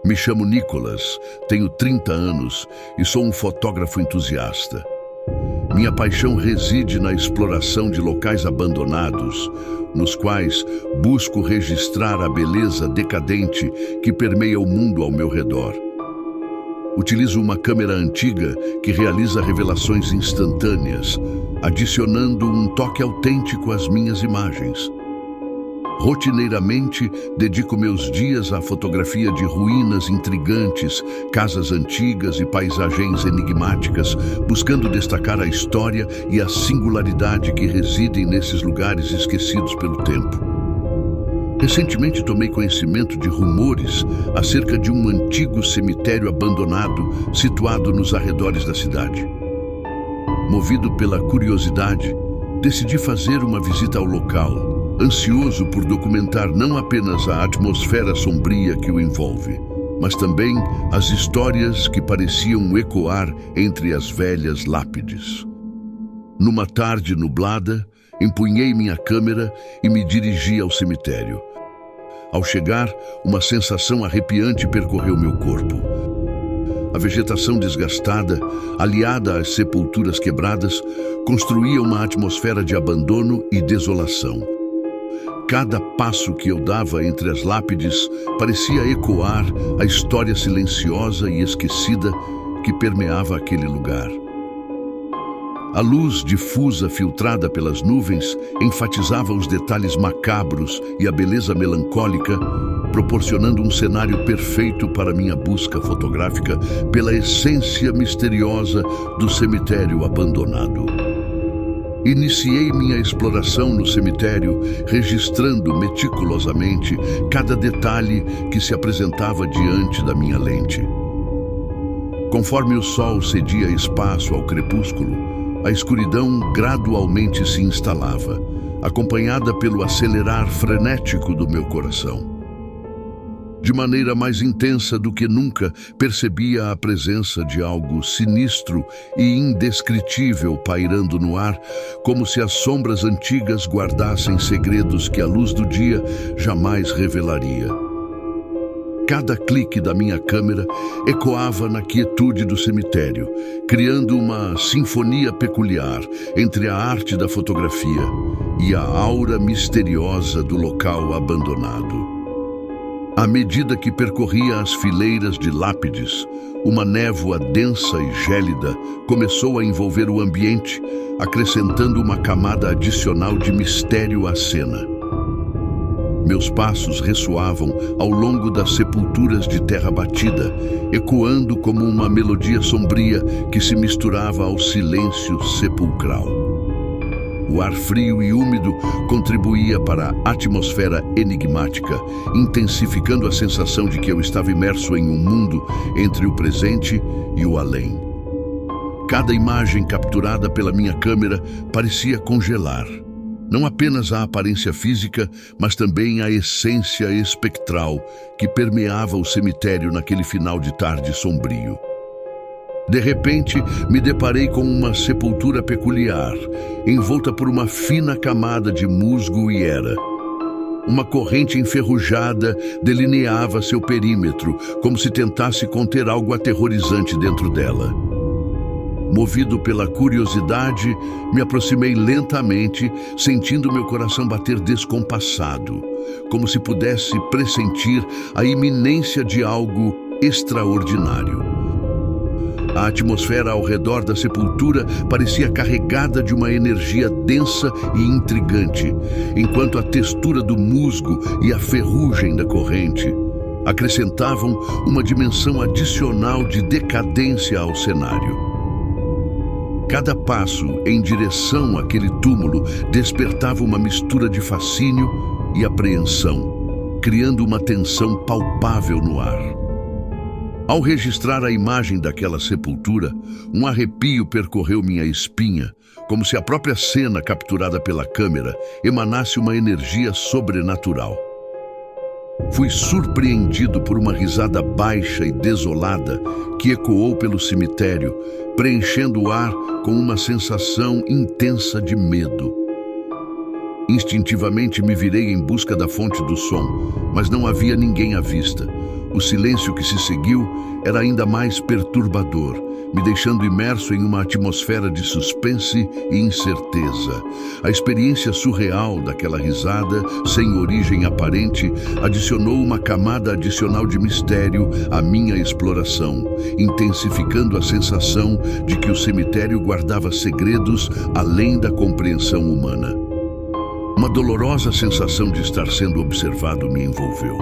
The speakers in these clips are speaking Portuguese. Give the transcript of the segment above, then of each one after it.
Me chamo Nicholas, tenho 30 anos e sou um fotógrafo entusiasta. Minha paixão reside na exploração de locais abandonados, nos quais busco registrar a beleza decadente que permeia o mundo ao meu redor. Utilizo uma câmera antiga que realiza revelações instantâneas, adicionando um toque autêntico às minhas imagens. Rotineiramente, dedico meus dias à fotografia de ruínas intrigantes, casas antigas e paisagens enigmáticas, buscando destacar a história e a singularidade que residem nesses lugares esquecidos pelo tempo. Recentemente tomei conhecimento de rumores acerca de um antigo cemitério abandonado situado nos arredores da cidade. Movido pela curiosidade, decidi fazer uma visita ao local, ansioso por documentar não apenas a atmosfera sombria que o envolve, mas também as histórias que pareciam ecoar entre as velhas lápides. Numa tarde nublada, empunhei minha câmera e me dirigi ao cemitério. Ao chegar, uma sensação arrepiante percorreu meu corpo. A vegetação desgastada, aliada às sepulturas quebradas, construía uma atmosfera de abandono e desolação. Cada passo que eu dava entre as lápides parecia ecoar a história silenciosa e esquecida que permeava aquele lugar. A luz difusa filtrada pelas nuvens enfatizava os detalhes macabros e a beleza melancólica, proporcionando um cenário perfeito para minha busca fotográfica pela essência misteriosa do cemitério abandonado. Iniciei minha exploração no cemitério, registrando meticulosamente cada detalhe que se apresentava diante da minha lente. Conforme o sol cedia espaço ao crepúsculo, a escuridão gradualmente se instalava, acompanhada pelo acelerar frenético do meu coração. De maneira mais intensa do que nunca, percebia a presença de algo sinistro e indescritível pairando no ar, como se as sombras antigas guardassem segredos que a luz do dia jamais revelaria. Cada clique da minha câmera ecoava na quietude do cemitério, criando uma sinfonia peculiar entre a arte da fotografia e a aura misteriosa do local abandonado. À medida que percorria as fileiras de lápides, uma névoa densa e gélida começou a envolver o ambiente, acrescentando uma camada adicional de mistério à cena. Meus passos ressoavam ao longo das sepulturas de terra batida, ecoando como uma melodia sombria que se misturava ao silêncio sepulcral. O ar frio e úmido contribuía para a atmosfera enigmática, intensificando a sensação de que eu estava imerso em um mundo entre o presente e o além. Cada imagem capturada pela minha câmera parecia congelar, não apenas a aparência física, mas também a essência espectral que permeava o cemitério naquele final de tarde sombrio. De repente, me deparei com uma sepultura peculiar, envolta por uma fina camada de musgo e era. Uma corrente enferrujada delineava seu perímetro, como se tentasse conter algo aterrorizante dentro dela. Movido pela curiosidade, me aproximei lentamente, sentindo meu coração bater descompassado, como se pudesse pressentir a iminência de algo extraordinário. A atmosfera ao redor da sepultura parecia carregada de uma energia densa e intrigante, enquanto a textura do musgo e a ferrugem da corrente acrescentavam uma dimensão adicional de decadência ao cenário. Cada passo em direção àquele túmulo despertava uma mistura de fascínio e apreensão, criando uma tensão palpável no ar. Ao registrar a imagem daquela sepultura, um arrepio percorreu minha espinha, como se a própria cena capturada pela câmera emanasse uma energia sobrenatural. Fui surpreendido por uma risada baixa e desolada que ecoou pelo cemitério, preenchendo o ar com uma sensação intensa de medo. Instintivamente me virei em busca da fonte do som, mas não havia ninguém à vista. O silêncio que se seguiu era ainda mais perturbador, me deixando imerso em uma atmosfera de suspense e incerteza. A experiência surreal daquela risada, sem origem aparente, adicionou uma camada adicional de mistério à minha exploração, intensificando a sensação de que o cemitério guardava segredos além da compreensão humana. Uma dolorosa sensação de estar sendo observado me envolveu.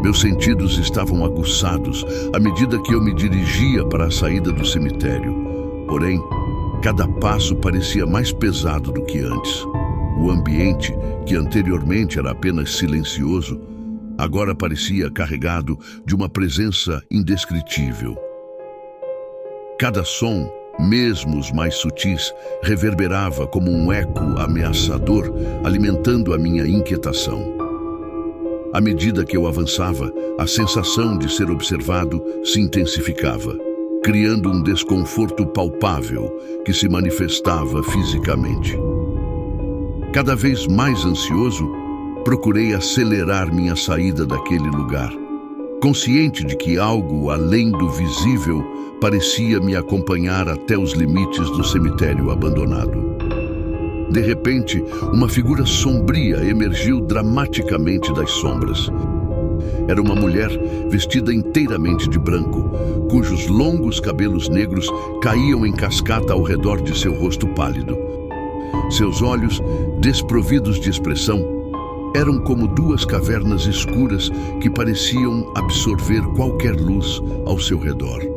Meus sentidos estavam aguçados à medida que eu me dirigia para a saída do cemitério. Porém, cada passo parecia mais pesado do que antes. O ambiente, que anteriormente era apenas silencioso, agora parecia carregado de uma presença indescritível. Cada som, mesmo os mais sutis, reverberava como um eco ameaçador, alimentando a minha inquietação. À medida que eu avançava, a sensação de ser observado se intensificava, criando um desconforto palpável que se manifestava fisicamente. Cada vez mais ansioso, procurei acelerar minha saída daquele lugar, consciente de que algo além do visível parecia me acompanhar até os limites do cemitério abandonado. De repente, uma figura sombria emergiu dramaticamente das sombras. Era uma mulher vestida inteiramente de branco, cujos longos cabelos negros caíam em cascata ao redor de seu rosto pálido. Seus olhos, desprovidos de expressão, eram como duas cavernas escuras que pareciam absorver qualquer luz ao seu redor.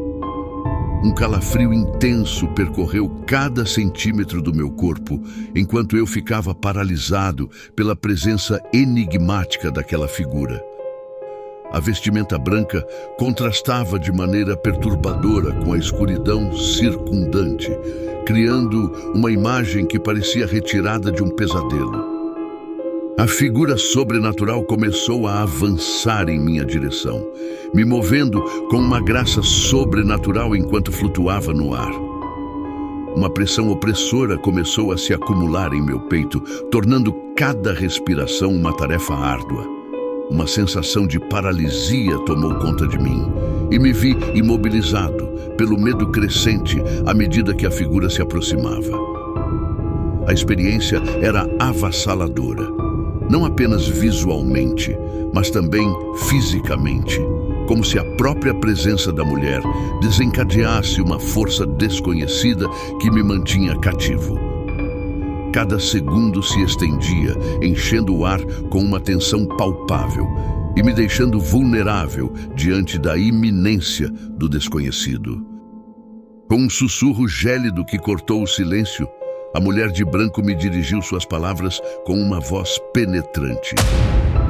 Um calafrio intenso percorreu cada centímetro do meu corpo, enquanto eu ficava paralisado pela presença enigmática daquela figura. A vestimenta branca contrastava de maneira perturbadora com a escuridão circundante, criando uma imagem que parecia retirada de um pesadelo. A figura sobrenatural começou a avançar em minha direção, me movendo com uma graça sobrenatural enquanto flutuava no ar. Uma pressão opressora começou a se acumular em meu peito, tornando cada respiração uma tarefa árdua. Uma sensação de paralisia tomou conta de mim e me vi imobilizado pelo medo crescente à medida que a figura se aproximava. A experiência era avassaladora. Não apenas visualmente, mas também fisicamente, como se a própria presença da mulher desencadeasse uma força desconhecida que me mantinha cativo. Cada segundo se estendia, enchendo o ar com uma tensão palpável e me deixando vulnerável diante da iminência do desconhecido. Com um sussurro gélido que cortou o silêncio, a mulher de branco me dirigiu suas palavras com uma voz penetrante.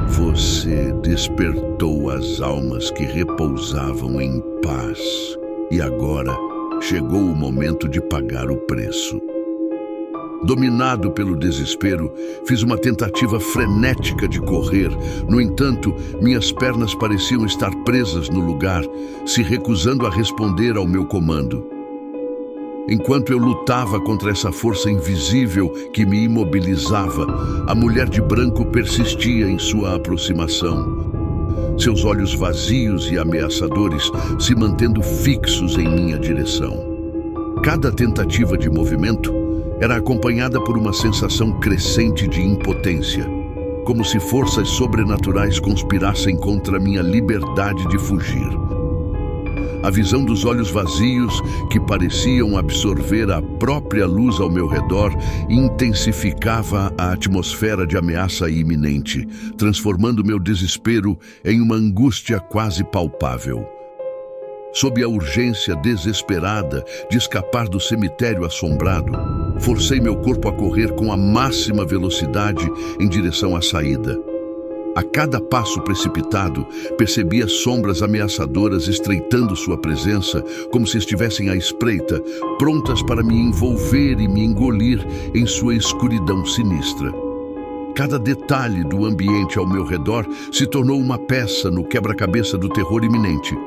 Você despertou as almas que repousavam em paz. E agora chegou o momento de pagar o preço. Dominado pelo desespero, fiz uma tentativa frenética de correr. No entanto, minhas pernas pareciam estar presas no lugar, se recusando a responder ao meu comando. Enquanto eu lutava contra essa força invisível que me imobilizava, a mulher de branco persistia em sua aproximação. Seus olhos vazios e ameaçadores se mantendo fixos em minha direção. Cada tentativa de movimento era acompanhada por uma sensação crescente de impotência, como se forças sobrenaturais conspirassem contra minha liberdade de fugir. A visão dos olhos vazios, que pareciam absorver a própria luz ao meu redor, intensificava a atmosfera de ameaça iminente, transformando meu desespero em uma angústia quase palpável. Sob a urgência desesperada de escapar do cemitério assombrado, forcei meu corpo a correr com a máxima velocidade em direção à saída. A cada passo precipitado, percebia sombras ameaçadoras estreitando sua presença, como se estivessem à espreita, prontas para me envolver e me engolir em sua escuridão sinistra. Cada detalhe do ambiente ao meu redor se tornou uma peça no quebra-cabeça do terror iminente.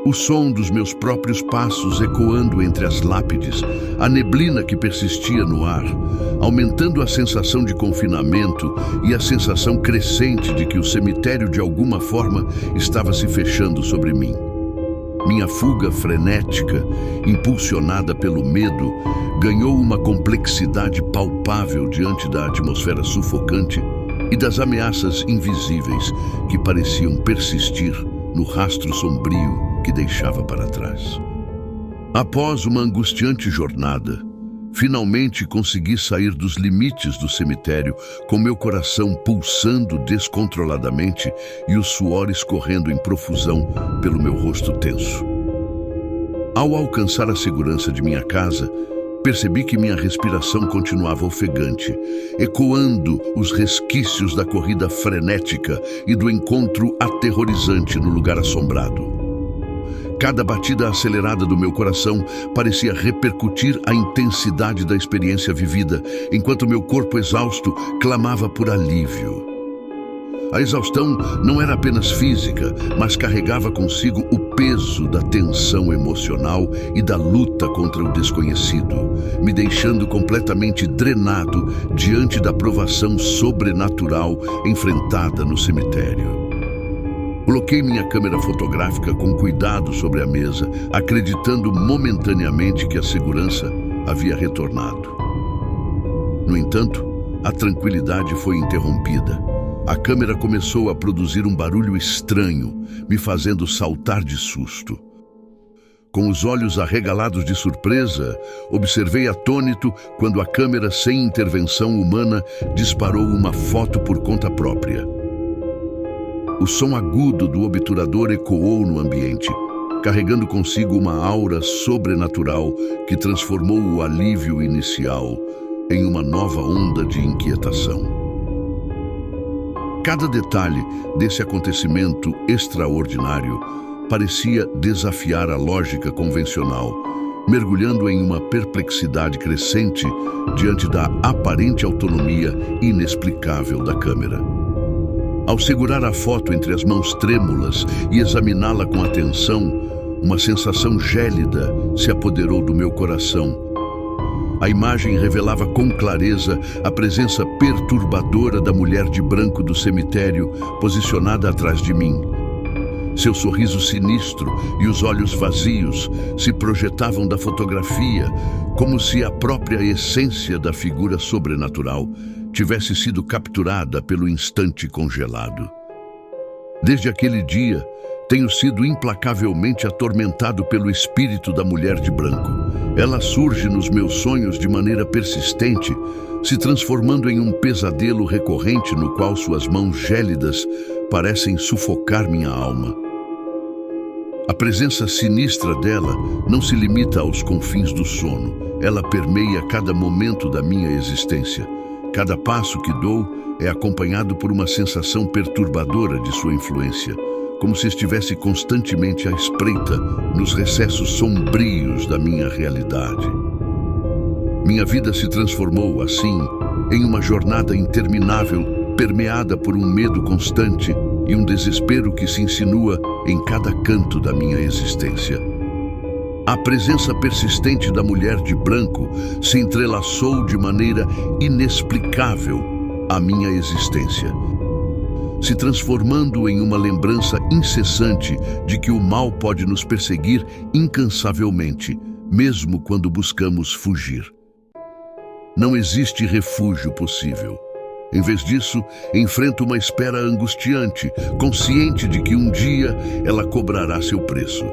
O som dos meus próprios passos ecoando entre as lápides, a neblina que persistia no ar, aumentando a sensação de confinamento e a sensação crescente de que o cemitério de alguma forma estava se fechando sobre mim. Minha fuga frenética, impulsionada pelo medo, ganhou uma complexidade palpável diante da atmosfera sufocante e das ameaças invisíveis que pareciam persistir no rastro sombrio que deixava para trás. Após uma angustiante jornada, finalmente consegui sair dos limites do cemitério com meu coração pulsando descontroladamente e o suor escorrendo em profusão pelo meu rosto tenso. Ao alcançar a segurança de minha casa, percebi que minha respiração continuava ofegante, ecoando os resquícios da corrida frenética e do encontro aterrorizante no lugar assombrado. Cada batida acelerada do meu coração parecia repercutir a intensidade da experiência vivida, enquanto meu corpo exausto clamava por alívio. A exaustão não era apenas física, mas carregava consigo o peso da tensão emocional e da luta contra o desconhecido, me deixando completamente drenado diante da provação sobrenatural enfrentada no cemitério. Coloquei minha câmera fotográfica com cuidado sobre a mesa, acreditando momentaneamente que a segurança havia retornado. No entanto, a tranquilidade foi interrompida. A câmera começou a produzir um barulho estranho, me fazendo saltar de susto. Com os olhos arregalados de surpresa, observei atônito quando a câmera, sem intervenção humana, disparou uma foto por conta própria. O som agudo do obturador ecoou no ambiente, carregando consigo uma aura sobrenatural que transformou o alívio inicial em uma nova onda de inquietação. Cada detalhe desse acontecimento extraordinário parecia desafiar a lógica convencional, mergulhando em uma perplexidade crescente diante da aparente autonomia inexplicável da câmera. Ao segurar a foto entre as mãos trêmulas e examiná-la com atenção, uma sensação gélida se apoderou do meu coração. A imagem revelava com clareza a presença perturbadora da mulher de branco do cemitério, posicionada atrás de mim. Seu sorriso sinistro e os olhos vazios se projetavam da fotografia, como se a própria essência da figura sobrenatural tivesse sido capturada pelo instante congelado. Desde aquele dia, tenho sido implacavelmente atormentado pelo espírito da mulher de branco. Ela surge nos meus sonhos de maneira persistente, se transformando em um pesadelo recorrente no qual suas mãos gélidas parecem sufocar minha alma. A presença sinistra dela não se limita aos confins do sono. Ela permeia cada momento da minha existência. Cada passo que dou é acompanhado por uma sensação perturbadora de sua influência, como se estivesse constantemente à espreita nos recessos sombrios da minha realidade. Minha vida se transformou, assim, em uma jornada interminável, permeada por um medo constante e um desespero que se insinua em cada canto da minha existência. A presença persistente da mulher de branco se entrelaçou de maneira inexplicável à minha existência, se transformando em uma lembrança incessante de que o mal pode nos perseguir incansavelmente, mesmo quando buscamos fugir. Não existe refúgio possível. Em vez disso, enfrento uma espera angustiante, consciente de que um dia ela cobrará seu preço.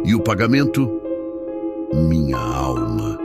E o pagamento? Minha alma.